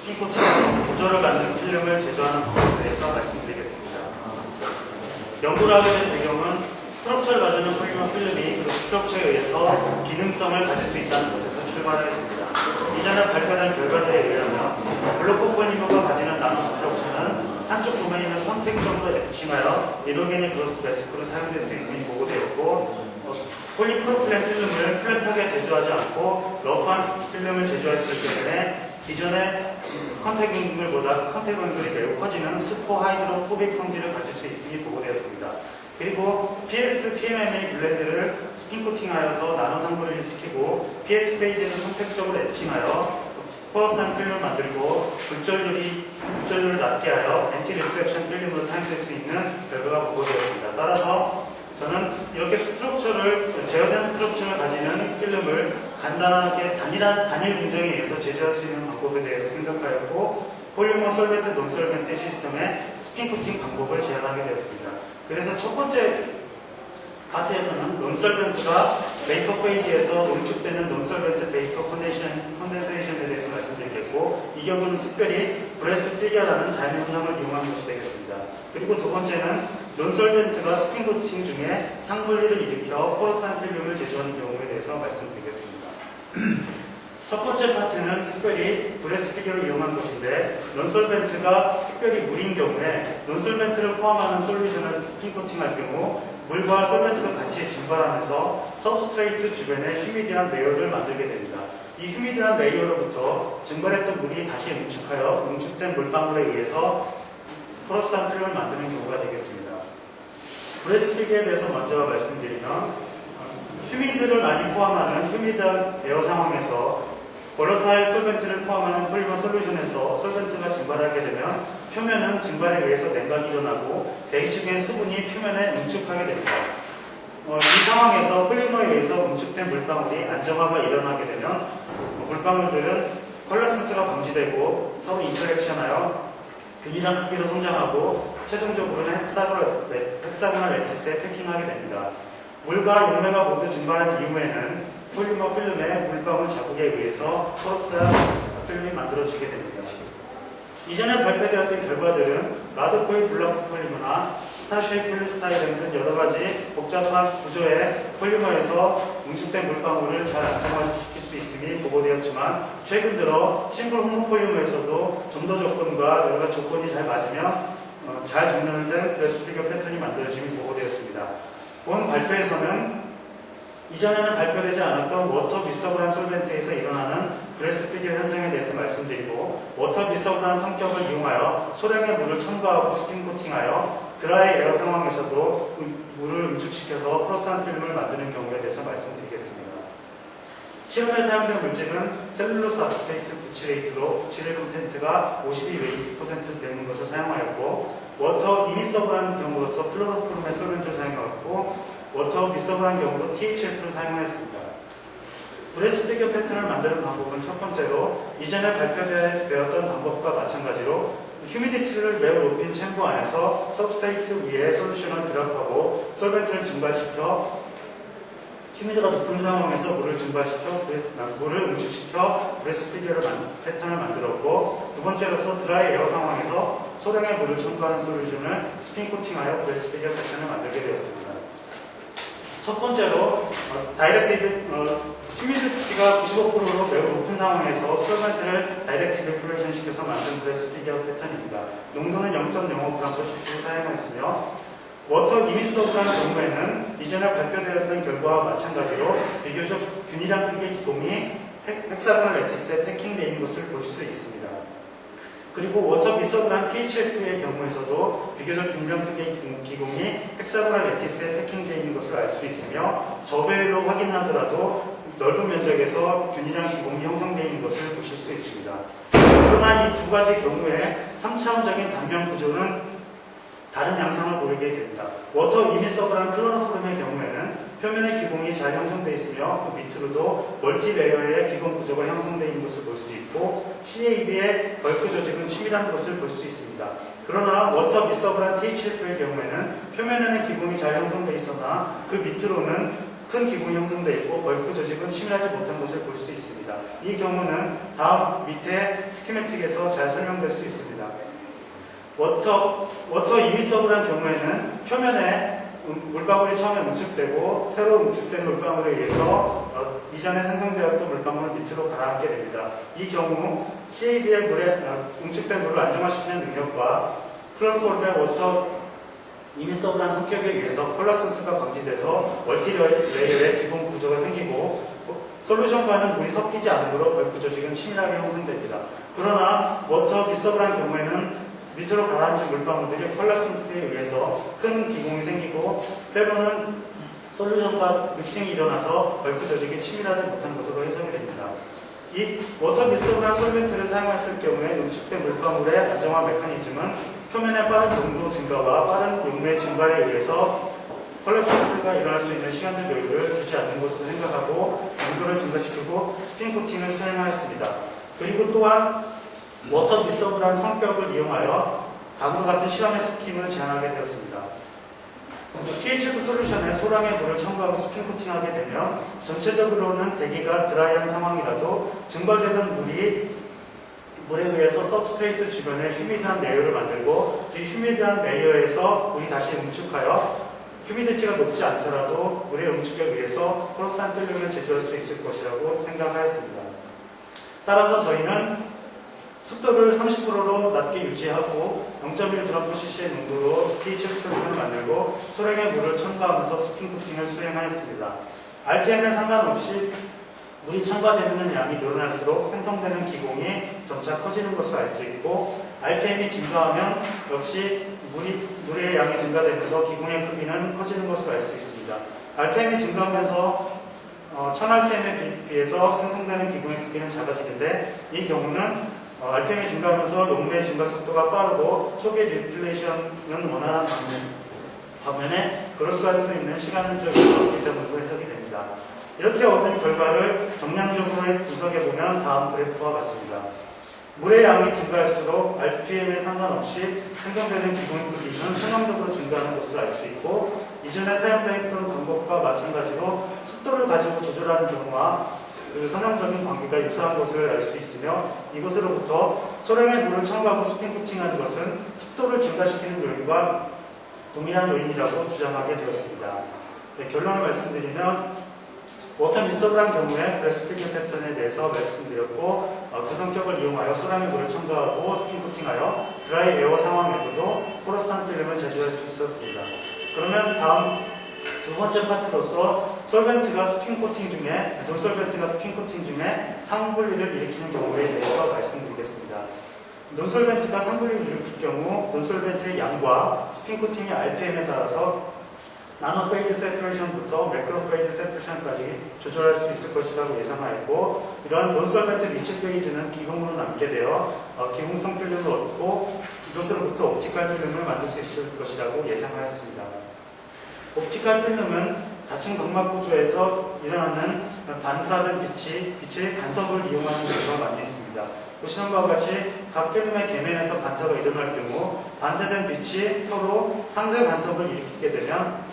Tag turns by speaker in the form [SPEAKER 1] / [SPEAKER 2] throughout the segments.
[SPEAKER 1] 스킨 코팅으로 구조를 갖는 필름을 제조하는 방법에 대해서 말씀드리겠습니다. 연구를 하게 된 배경은 스트럭처를 가지는 폴리머 필름이 그 스트럭처에 의해서 기능성을 가질 수 있다는 것에서 출발하였습니다. 이전에 발표된 결과들에 의하면 블로코 폴리머가 가지는 나노 스트럭처는 한쪽 도메인을 선택적으로 앱칭하여 이노게닉 그로스 매스크로 사용될 수 있음이 보고되었고, 폴리프로필렌 필름을 플랫하게 제조하지 않고 러프한 필름을 제조했을 때문에 기존의 컨택 앵글보다 컨택 앵글이 매우 커지는 슈퍼 하이드로포빅 성질을 가질 수 있음이 보고되었습니다. 그리고 PS, PMMA 블렌드를 스킨 코팅하여서 나노 상분리를 시키고 PS 페이지를 선택적으로 엣칭하여 포러스한 필름을 만들고 굴절률을 낮게 하여 엔티 리프렉션 필름으로 사용될 수 있는 결과가 보고되었습니다. 따라서 저는 이렇게 제어된 스트럭처를 가지는 필름을 간단하게 단일 공정에 의해서 제조할 수 있는 방법에 대해서 생각하였고, 폴리머 솔벤트, 논솔벤트 시스템의 스킨 코팅 방법을 제안하게 되었습니다. 그래서 첫 번째 파트에서는 논솔벤트가 베이커 페이지에서 농축되는 논솔벤트 베이커 컨덴세이션에 대해서 말씀드리겠고, 이 경우는 특별히 브레스트 피겨라는 자연 현상을 이용한 것이 되겠습니다. 그리고 두 번째는 논솔벤트가 스킨 코팅 중에 상분리를 일으켜 포러스한 필름을 제조하는 경우에 대해서 말씀드리겠습니다. 첫 번째 파트는 특별히 브레스트 피겨를 이용한 것인데, 논솔벤트가 특별히 물인 경우에 논솔벤트를 포함하는 솔루션을 스킨 코팅할 경우 물과 솔벤트가 같이 증발하면서 서브스트레이트 주변에 휴미디한 레이어를 만들게 됩니다. 이 휴미디한 레이어로부터 증발했던 물이 다시 응축하여 응축된 물방울에 의해서 포러스한 필름을 만드는 경우가 되겠습니다. 브레스트 피겨에 대해서 먼저 말씀드리면, 휴미드를 많이 포함하는 휴미드한 에어 상황에서 볼러타일 솔벤트를 포함하는 폴리머 솔루션에서 솔벤트가 증발하게 되면 표면은 증발에 의해서 냉각이 일어나고 대기 중에 수분이 표면에 응축하게 됩니다. 이 상황에서 폴리머에 의해서 응축된 물방울이 안정화가 일어나게 되면 물방울들은 콜라센스가 방지되고 서로 인터랙션하여 균일한 크기로 성장하고 최종적으로는 헥사고널 레티스에 패킹하게 됩니다. 물과 용매가 모두 증발한 이후에는 폴리머 필름의 물방울 자국에 의해서 포러스한 필름이 만들어지게 됩니다. 이전에 발표되었던 결과들은 라드코일 블록 폴리머나 스타쉐이 폴리스타이렌 등 여러가지 복잡한 구조의 폴리머에서 응축된 물방울을 잘 안정화시킬 수 있음이 보고되었지만, 최근 들어 싱글 호모 폴리머에서도 점도 조건과 여러가지 조건이 잘 맞으면 잘 정렬된 브레스트 피겨 패턴이 만들어짐이 보고되었습니다. 본 발표에서는 이전에는 발표되지 않았던 워터 미서블한 솔벤트에서 일어나는 브레스트 피겨 현상에 대해서 말씀드리고, 워터 미서블한 성격을 이용하여 소량의 물을 첨가하고 스킨 코팅하여 드라이 에어 상황에서도 물을 응축시켜서 포러스한 필름을 만드는 경우에 대해서 말씀드리겠습니다. 실험에 사용된 물질은 셀룰로스 아스페이트 부치레이트로 부치레 콘텐트가 52% 되는 것을 사용하였고, 워터 이미서블한 경우로서 플로로폼의 솔벤트를 사용하였고, 워터 미서블한 경우로 THF를 사용하였습니다. 브레스트 피겨 패턴을 만드는 방법은 첫 번째로 이전에 발표되었던 방법과 마찬가지로 휴미디티를 매우 높인 챔버 안에서 서브스트레이트 위에 솔루션을 드랍하고 솔벤트를 증발시켜 휴미드가 높은 상황에서 물을 증발시켜 물을 응축시켜 브레스트 피겨 패턴을 만들었고, 두 번째로서 드라이 에어 상황에서 소량의 물을 첨가한 솔루션을 스킨 코팅하여 브레스트 피겨 패턴을 만들게 되었습니다. 첫 번째로 휴미디티가 95%로 매우 높은 상황에서 솔벤트를 다이렉티브 플레이션 시켜서 만든 브레스트 피겨 패턴입니다. 농도는 0.05g/cc 사용했으며, 워터 이미서블한 경우에는 이전에 발표되었던 결과와 마찬가지로 비교적 균일한 크기의 기공이 헥사고널 레티스에 패킹되어 있는 것을 볼 수 있습니다. 그리고 워터 미서블한 THF의 경우에서도 비교적 균일한 크기의 기공이 헥사고널 레티스에 패킹되어 있는 것을 알 수 있으며, 저배율로 확인하더라도 넓은 면적에서 균일한 기공이 형성되어 있는 것을 보실 수 있습니다. 그러나 이 두 가지 경우에 3차원적인 단면 구조는 다른 양상을 보이게 됩니다. 워터 이미서블한 클로로폼의 경우에는 표면의 기공이 잘 형성되어 있으며 그 밑으로도 멀티레이어의 기공 구조가 형성되어 있는 것을 볼 수 있고, CAB의 벌크 조직은 치밀한 것을 볼 수 있습니다. 그러나 워터 미서블한 THF의 경우에는 표면에는 기공이 잘 형성되어 있으나 그 밑으로는 큰 기공이 형성되어 있고 벌크 조직은 치밀하지 못한 것을 볼 수 있습니다. 이 경우는 다음 밑에 스키매틱에서 잘 설명될 수 있습니다. 워터 이미서브란 경우에는 표면에 물방울이 처음에 응축되고 새로 응축된 물방울에 의해서 이전에 생성되었던 물방울을 밑으로 가라앉게 됩니다. 이 경우 CAB의 물에 응축된 물을 안정화시키는 능력과 클로로폼의 워터 이미서브란 성격에 의해서 폴라센스가 방지돼서 멀티레이어의 기본 구조가 생기고 솔루션과는 물이 섞이지 않으므로 벌크 조직은 치밀하게 형성됩니다. 그러나 워터 미서브란 경우에는 밑으로 가라앉은 물방울들이 폴라센스에 의해서 큰 기공이 생기고 때로는 솔루션과 믹싱이 일어나서 벌크 조직이 치밀하지 못한 것으로 해석이 됩니다. 이 워터 미서브란 솔벤트를 사용했을 경우에 응축된 물방울의 안정화 메커니즘은 표면의 빠른 정도 증가와 빠른 용매의 증발에 의해서 폴라센스가 일어날 수 있는 시간적 여유를 주지 않는 것으로 생각하고 온도를 증가시키고 스핀 코팅을 수행하였습니다. 그리고 또한 워터 미서브라는 성격을 이용하여 다음과 같은 실험의 스킨을 제안하게 되었습니다. THF 솔루션에 소량의 물을 첨가하고 스핀 코팅하게 되면 전체적으로는 대기가 드라이한 상황이라도 증발되던 물에 의해서 서브스트레이트 주변에 휴미드한 레이어를 만들고 이 휴미드한 레이어에서 물이 다시 응축하여 휴미디티가 높지 않더라도 물의 응축에 의해서 포로스한 필름을 제조할 수 있을 것이라고 생각하였습니다. 따라서 저희는 습도를 30%로 낮게 유지하고 0.1g/cc의 농도로 THF 솔루션을 만들고 소량의 물을 첨가하면서 스핀 코팅을 수행하였습니다. RPM에 상관없이 물이 첨가되는 양이 늘어날수록 생성되는 기공이 점차 커지는 것을 알 수 있고 RPM이 증가하면 역시 물의 양이 증가되면서 기공의 크기는 커지는 것을 알 수 있습니다. RPM이 증가하면서 1000rpm에 비해서 생성되는 기공의 크기는 작아지는데 이 경우는 RPM이 증가하면서 용매의 증가 속도가 빠르고 초기의 디플레이션은 원활한 반면에 그로스할 수 있는 시간적인 없기 때문에 해석이 됩니다. 이렇게 얻은 결과를 정량적으로 분석해보면 다음 그래프와 같습니다. 물의 양이 증가할수록 RPM에 상관없이 생성되는 기공 크기는 선형적으로 증가하는 것을 알 수 있고 이전에 사용되었던 방법과 마찬가지로 습도를 가지고 조절하는 경우와 그 선형적인 관계가 유사한 것을 알 수 있으며 이것으로부터 소량의 물을 첨가하고 스핀 코팅하는 것은 습도를 증가시키는 요인과 동일한 요인이라고 주장하게 되었습니다. 네, 결론을 말씀드리면 워터 미서브란 경우에 브레스피킹 패턴에 대해서 말씀드렸고 그 성격을 이용하여 소량의 물을 첨가하고 스핀 코팅하여 드라이 에어 상황에서도 포러스한 필름을 제조할 수 있었습니다. 그러면 다음 두 번째 파트로서 솔벤트가 스핀 코팅 중에 논솔벤트가 스핀 코팅 중에 상분리를 일으키는 경우에 대해서 말씀드리겠습니다. 논솔벤트가 상분리를 일으킬 경우 논솔벤트의 양과 스핀 코팅의 RPM에 따라서 나노 페이즈 세퍼레이션부터 매크로 페이즈 세퍼레이션까지 조절할 수 있을 것이라고 예상하였고 이러한 논솔벤트 리치 페이즈는 기공으로 남게 되어 기공성 필름을 얻고 이것으로부터 옵티컬 필름을 만들 수 있을 것이라고 예상하였습니다. 옵티컬 필름은 다층 각막 구조에서 일어나는 반사된 빛의 간섭을 이용하는 경우가 많이 있습니다. 보시는 바와 같이 각 필름의 계면에서 반사가 일어날 경우 반사된 빛이 서로 상쇄 간섭을 일으키게 되면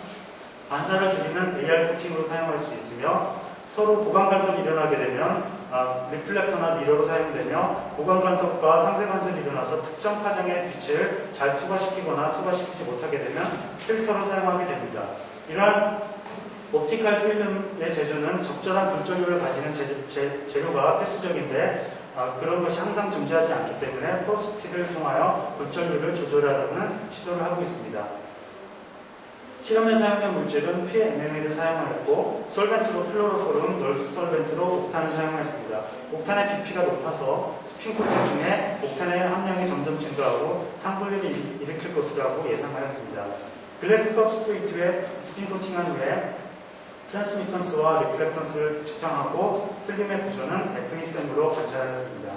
[SPEAKER 1] 반사를 줄이는 AR 코팅으로 사용할 수 있으며 서로 보강 간섭이 일어나게 되면 리플렉터나 미러로 사용되며 보강 간섭과 상쇄 간섭이 일어나서 특정 파장의 빛을 잘 투과시키거나 투과시키지 못하게 되면 필터로 사용하게 됩니다. 이러한 옵티컬 필름의 제조는 적절한 굴절률을 가지는 재료가 필수적인데 그런 것이 항상 존재하지 않기 때문에 포로시티를 통하여 굴절률을 조절하려는 시도를 하고 있습니다. 실험에 사용된 물질은 PMMA를 사용하였고 솔벤트로 플로로포름, 널솔벤트로 옥탄을 사용하였습니다. 옥탄의 BP가 높아서 스핀 코팅 중에 옥탄의 함량이 점점 증가하고 상분리를 일으킬 것이라고 예상하였습니다. 글래스 서브스트레이트에 스핀 코팅한 후에 트랜스미턴스와 리플렉턴스를 측정하고 필름의 구조는 FESM으로 관찰하였습니다.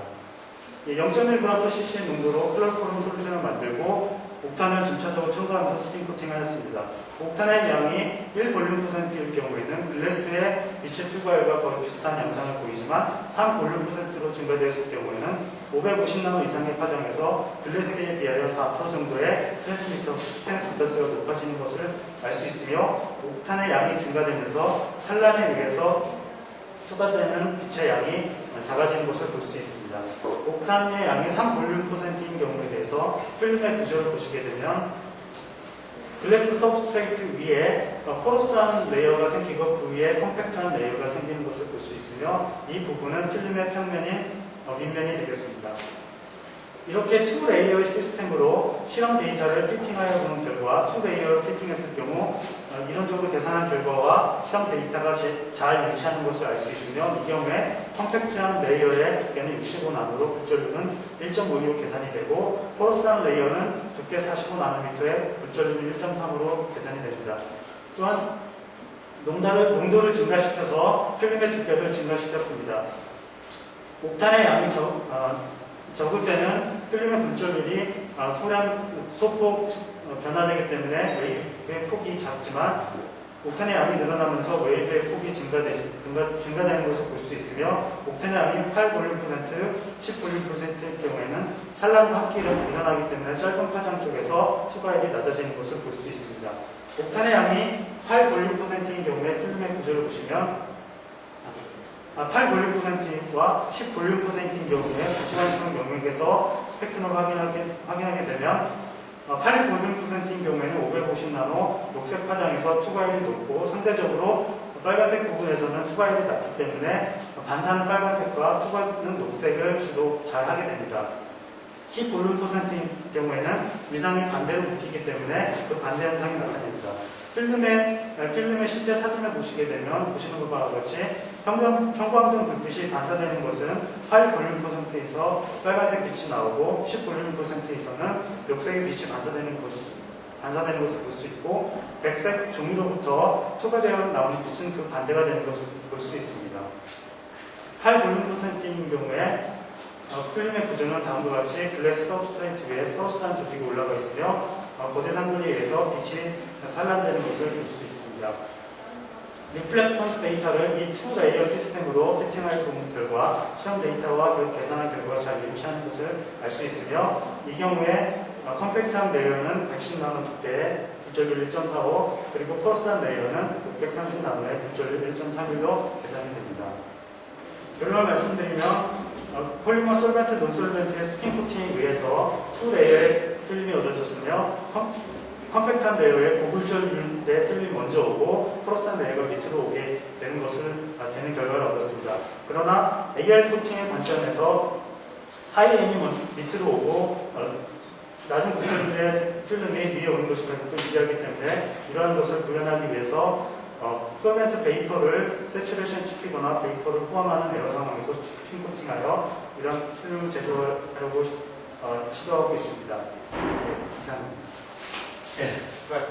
[SPEAKER 1] 0.1g/cc 농도로 클로로폼 솔루션을 만들고 옥탄을 점차적으로 첨가하면서 스핀 코팅하였습니다. 옥탄의 양이 1볼륨%일 경우에는 글래스의 빛의 투과율과 거의 비슷한 양상을 보이지만 3볼륨%로 증가되었을 경우에는 550나노 이상의 파장에서 글래스에 비하여 4% 정도의 트랜스미터스가 높아지는 것을 알 수 있으며 옥탄의 양이 증가되면서 산란에 의해서 투과되는 빛의 양이 작아지는 것을 볼 수 있습니다. 옥탄의 양이 3볼륨%인 경우에 대해서 필름의 구조를 보시게 되면 글래스 서브스트레이트 위에 포러스한 레이어가 생기고 그 위에 컴팩트한 레이어가 생기는 것을 볼 수 있으며 이 부분은 필름의 평면인 윗면이 되겠습니다. 이렇게 2레이어 시스템으로 실험 데이터를 피팅하여 보는 결과 2레이어를 피팅했을 경우 이론적으로 계산한 결과와 실험 데이터가 잘 일치하는 것을 알 수 있으며 이 경우에 컴팩트한 레이어의 두께는 65나노로 굴절률은 1.52로 계산이 되고 포러스한 레이어는 두께 45나노미터에 굴절률은 1.3으로 계산이 됩니다. 또한 농도를 증가시켜서 필름의 두께를 증가시켰습니다. 옥탄의 양이 적을 때는 필름의 굴절률이 소폭 변화되기 때문에 웨이브의 폭이 작지만 옥탄의 양이 늘어나면서 웨이브의 폭이 증가되는 것을 볼 수 있으며 옥탄의 양이 8볼륨%, 10볼륨%일 경우에는 산란과 합기를 일어나기 때문에 짧은 파장 쪽에서 투과율이 낮아지는 것을 볼 수 있습니다. 옥탄의 양이 8볼륨%인 경우에 필름의 구조를 보시면 8볼륨%와 10볼륨%인 경우에 가시관수용 영역에서 스펙트럼을 확인하게 되면 8볼륨%인 경우에는 550나노 녹색 파장에서 투과율이 높고 상대적으로 빨간색 부분에서는 투과율이 낮기 때문에 반사는 빨간색과 투과는 녹색을 주로 잘 하게 됩니다. 10볼륨%인 경우에는 위상이 반대로 묶이기 때문에 그 반대 현상이 나타납니다. 필름의 실제 사진을 보시게 되면 보시는 것과 같이 형광등 불빛이 반사되는 것은 8볼륨%에서 빨간색 빛이 나오고 10볼륨%에서는 녹색의 빛이 반사되는 것을 볼 수 있고 백색 종이로부터 투과되어 나오는 빛은 그 반대가 되는 것을 볼 수 있습니다. 8볼륨%인 경우에 필름의 구조는 다음과 같이 글래스 서브스트레이트 위에 포러스한 조직이 올라가 있으며 거대 상분에 의해서 빛이 산란되는 것을 볼 수 있습니다. 리플렉턴스 데이터를 이 2레이어 시스템으로 피팅하여 본 결과 실험 데이터와 계산한 결과가 잘 일치하는 것을 알 수 있으며 이 경우에 컴팩트한 레이어는 110나노 두께에 굴절률 1.45 그리고 포러스한 레이어는 630나노의 굴절률 1.31로 계산이 됩니다. 결론을 말씀드리면 폴리머 솔벤트, 논솔벤트의 스핀 코팅에 의해서 2레이어의 필름이 얻어졌으며 컴팩트한 레이어의 고굴절률의 필름이 먼저 오고 포러스한 레이어가 밑으로 오게 되는 결과를 얻었습니다. 그러나 AR 코팅의 관점에서 하이엔이 밑으로 오고 낮은 굴절률의 필름이 위에 오는 것이 또 유리하기 때문에 이러한 것을 구현하기 위해서 솔벤트 베이퍼를 세츄레이션 시키거나 베이퍼를 포함하는 에어 상황에서 스핀 코팅하여 이런 필름을 제조하려고 시도하고 있습니다. 네, 이상입니다.
[SPEAKER 2] 네.